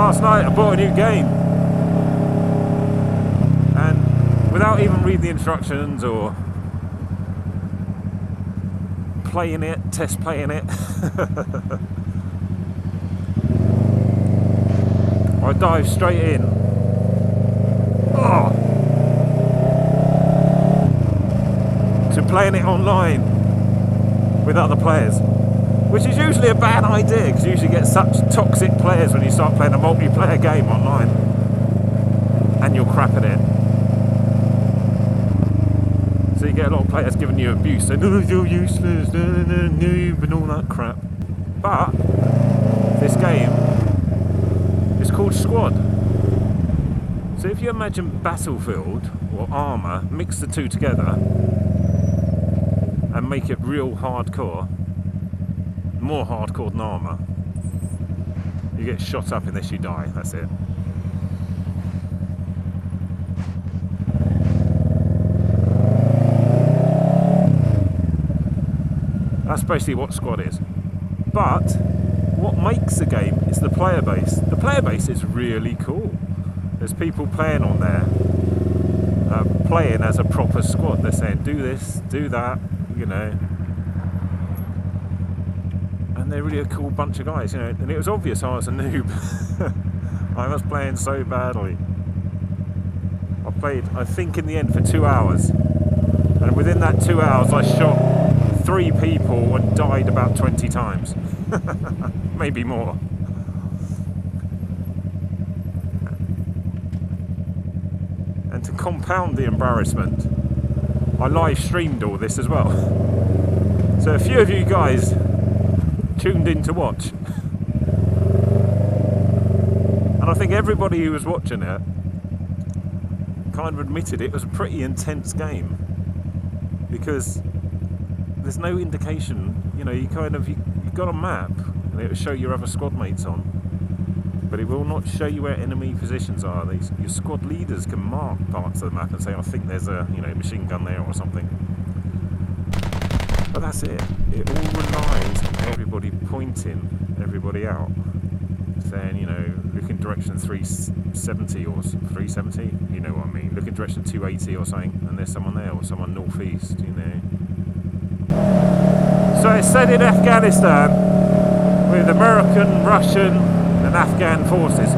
Last night I bought a new game, and without even reading the instructions or playing it, test playing it, I dive straight in. Oh, to playing it online with other players, which is usually a bad idea because you usually get such toxic players when you start playing a multiplayer game online and you're crap at it. So you get a lot of players giving you abuse, saying, "Oh, you're useless, noob," and all that crap. But this game is called Squad. So if you imagine Battlefield or Armour, mix the two together and make it real hardcore, more hardcore than Armour. You get shot up unless you die, that's it. That's basically what Squad is. But what makes the game is the player base. The player base is really cool. There's people playing on there, playing as a proper squad. They're saying, do this, do that, you know. And they're really a cool bunch of guys, you know. And it was obvious I was a noob. I was playing so badly. I played, I think in the end, for 2 hours. And within that 2 hours I shot 3 people and died about 20 times. Maybe more. And to compound the embarrassment, I live streamed all this as well. So a few of you guys tuned in to watch. And I think everybody who was watching it kind of admitted it was a pretty intense game. Because there's no indication, you know, you've got a map and it will show your other squad mates on, but it will not show you where enemy positions are. Your squad leaders can mark parts of the map and say, I think there's a, you know, machine gun there or something. But that's it. It all relies on everybody pointing everybody out, saying, you know, look in direction 370 or 370, you know what I mean, look in direction 280 or something, and there's someone there, or someone northeast, you know. So it's set in Afghanistan with American, Russian and Afghan forces.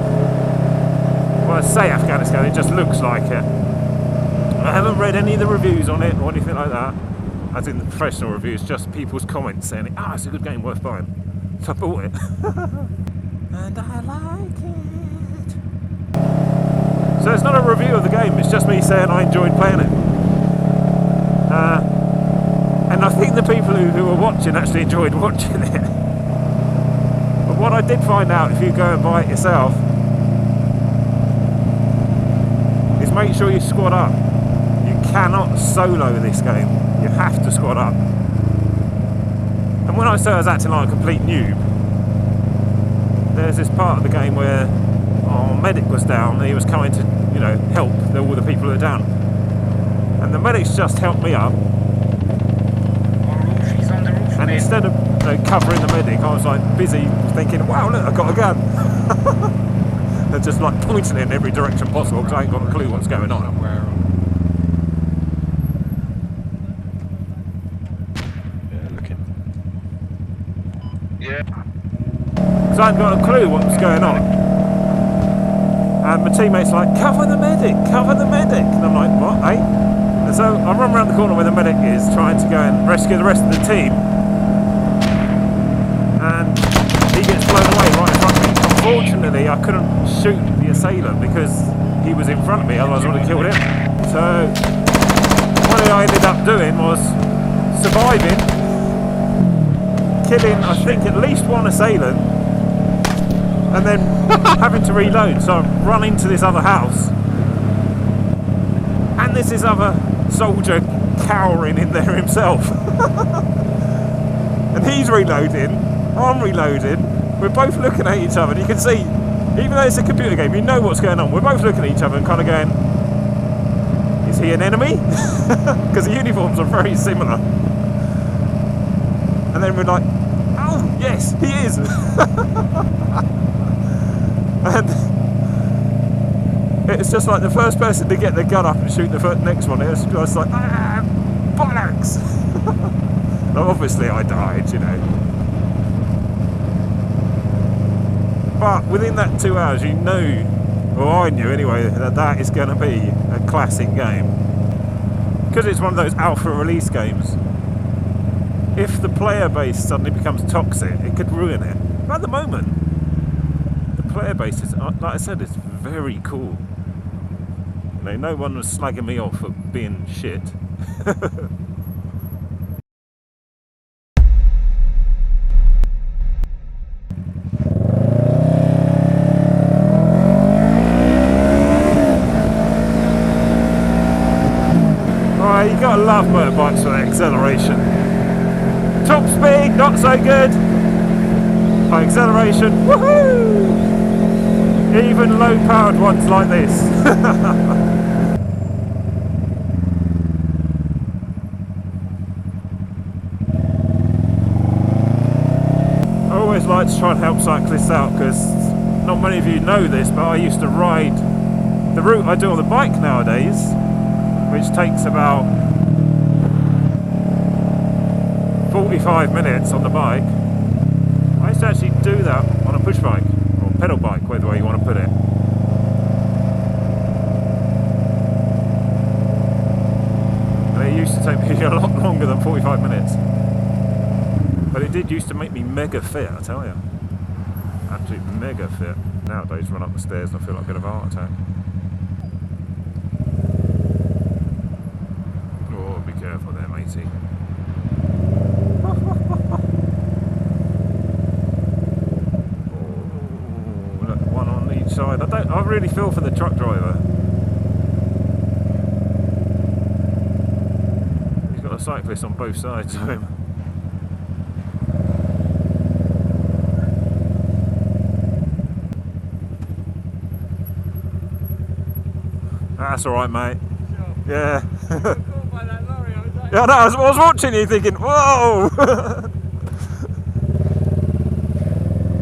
Well, I say Afghanistan, it just looks like it. I haven't read any of the reviews on it or anything like that, as in the professional reviews, just people's comments saying, ah, it's a good game, worth buying. So I bought it. And I like it. So it's not a review of the game, it's just me saying I enjoyed playing it. And I think the people who were watching actually enjoyed watching it. But what I did find out, if you go and buy it yourself, is make sure you squad up. You cannot solo this game. You have to squad up. And when I say I was acting like a complete noob, there's this part of the game where our medic was down and he was coming to, you know, help all the people who are down. And the medics just helped me up. And instead of, you know, covering the medic, I was like busy thinking, wow, look, I've got a gun. And just like pointing in every direction possible because I ain't got a clue what's going on. Yeah, looking. Yeah. So I ain't got a clue what was going on. And my teammate's like, cover the medic, cover the medic. And I'm like, what, eh? And so I run around the corner where the medic is, trying to go and rescue the rest of the team. And he gets blown away right in front of me. Unfortunately, I couldn't shoot the assailant because he was in front of me, otherwise I would have killed him. So what I ended up doing was surviving, killing, I think, at least one assailant, and then having to reload. So I run into this other house, and there's this other soldier cowering in there himself. And he's reloading, I'm reloading, we're both looking at each other, and you can see, even though it's a computer game, you know what's going on. We're both looking at each other and kind of going, is he an enemy? Because the uniforms are very similar. And then we're like, oh yes, he is. And it's just like the first person to get the gun up and shoot the next one. It's just like, bollocks! Well, obviously I died, you know. But within that 2 hours, you knew, or I knew anyway, that is going to be a classic game. Because it's one of those alpha release games. If the player base suddenly becomes toxic, it could ruin it. But at the moment, the player base is, like I said, it's very cool. You know, no one was slagging me off for being shit. You gotta love motorbikes for the acceleration. Top speed, not so good. High acceleration, woohoo! Even low powered ones like this. I always like to try and help cyclists out, because not many of you know this, but I used to ride the route I do on the bike nowadays, which takes about 45 minutes on the bike. I used to actually do that on a push bike, or pedal bike, whatever way you want to put it. And it used to take me a lot longer than 45 minutes. But it did used to make me mega fit, I tell you. Absolutely mega fit. Nowadays, run up the stairs and I feel like a bit of a heart attack. Oh, be careful there, matey. Side. I really feel for the truck driver. He's got a cyclist on both sides of him. That's alright, mate. Sure. Yeah. Yeah, no, I was watching you thinking, whoa!